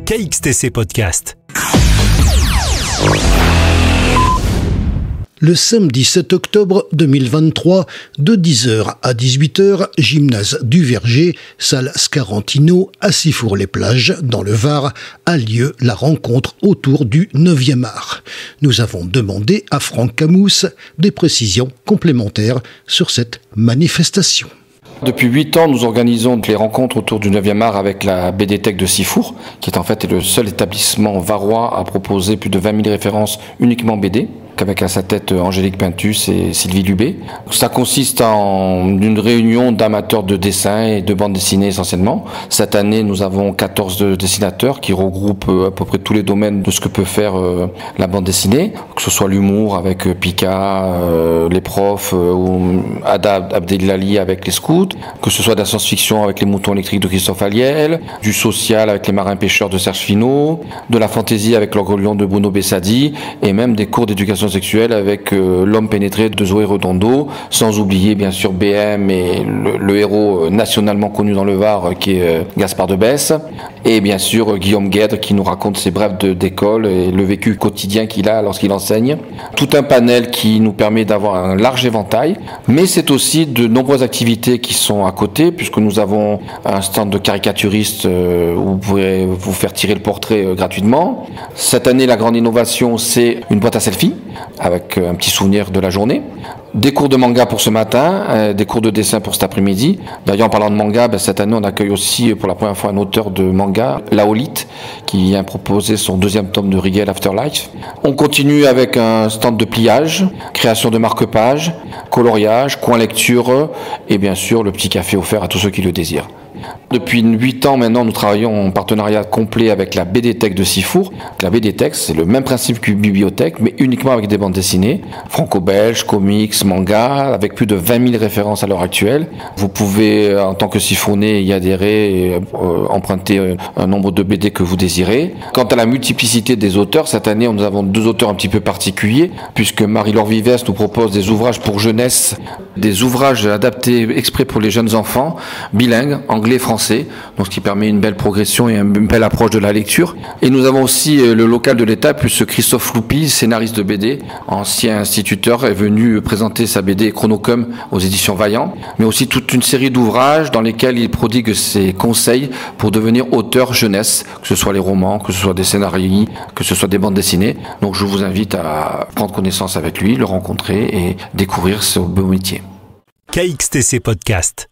KXTC Podcast. Le samedi 7 octobre 2023, de 10h à 18h, gymnase du Verger, salle Scarantino, à Sifour-les-Plages, dans le Var, a lieu la rencontre autour du 9e art. Nous avons demandé à Franck Camous des précisions complémentaires sur cette manifestation. Depuis 8 ans, nous organisons les rencontres autour du 9e art avec la BDTech de Sifour, qui est en fait le seul établissement varois à proposer plus de 20 000 références uniquement BD, avec à sa tête Angélique Pintus et Sylvie Lubé. Ça consiste en une réunion d'amateurs de dessin et de bande dessinée essentiellement. Cette année, nous avons 14 dessinateurs qui regroupent à peu près tous les domaines de ce que peut faire la bande dessinée, que ce soit l'humour avec Pika, les profs, ou Ada Abdelali avec les scouts, que ce soit de la science-fiction avec les moutons électriques de Christophe Aliel, du social avec les marins pêcheurs de Serge Finot, de la fantaisie avec l'Orgolion de Bruno Bessadi, et même des cours d'éducation sexuelle avec L'homme pénétré de Zoé Redondo, sans oublier bien sûr BM et le héros nationalement connu dans le Var qui est Gaspard de Besse, et bien sûr Guillaume Guèdre qui nous raconte ses brèves d'école et le vécu quotidien qu'il a lorsqu'il enseigne. Tout un panel qui nous permet d'avoir un large éventail, mais c'est aussi de nombreuses activités qui sont à côté, puisque nous avons un stand de caricaturistes où vous pourrez vous faire tirer le portrait gratuitement. Cette année, la grande innovation, c'est une boîte à selfie avec un petit souvenir de la journée. Des cours de manga pour ce matin, des cours de dessin pour cet après-midi. D'ailleurs, en parlant de manga, cette année, on accueille aussi pour la première fois un auteur de manga, Laolite, qui vient proposer son 2e tome de Rigel Afterlife. On continue avec un stand de pliage, création de marque-pages, coloriage, coin lecture et bien sûr le petit café offert à tous ceux qui le désirent. Depuis 8 ans maintenant, nous travaillons en partenariat complet avec la BDTech de Sifour. La BDTech, c'est le même principe qu'une bibliothèque, mais uniquement avec des bandes dessinées, franco-belges, comics, mangas, avec plus de 20 000 références à l'heure actuelle. Vous pouvez, en tant que Sifournais, y adhérer et emprunter un nombre de BD que vous désirez. Quant à la multiplicité des auteurs, cette année, nous avons 2 auteurs un petit peu particuliers, puisque Marie-Laure Vives nous propose des ouvrages pour jeunesse, des ouvrages adaptés exprès pour les jeunes enfants, bilingues, anglais, français, donc ce qui permet une belle progression et une belle approche de la lecture. Et nous avons aussi le local de l'État, puisque Christophe Loupi, scénariste de BD, ancien instituteur, est venu présenter sa BD Chronocom aux éditions Vaillant, mais aussi toute une série d'ouvrages dans lesquels il prodigue ses conseils pour devenir auteur jeunesse, que ce soit les romans, que ce soit des scénarios, que ce soit des bandes dessinées. Donc je vous invite à prendre connaissance avec lui, le rencontrer et découvrir ce beau métier. KXTC Podcast.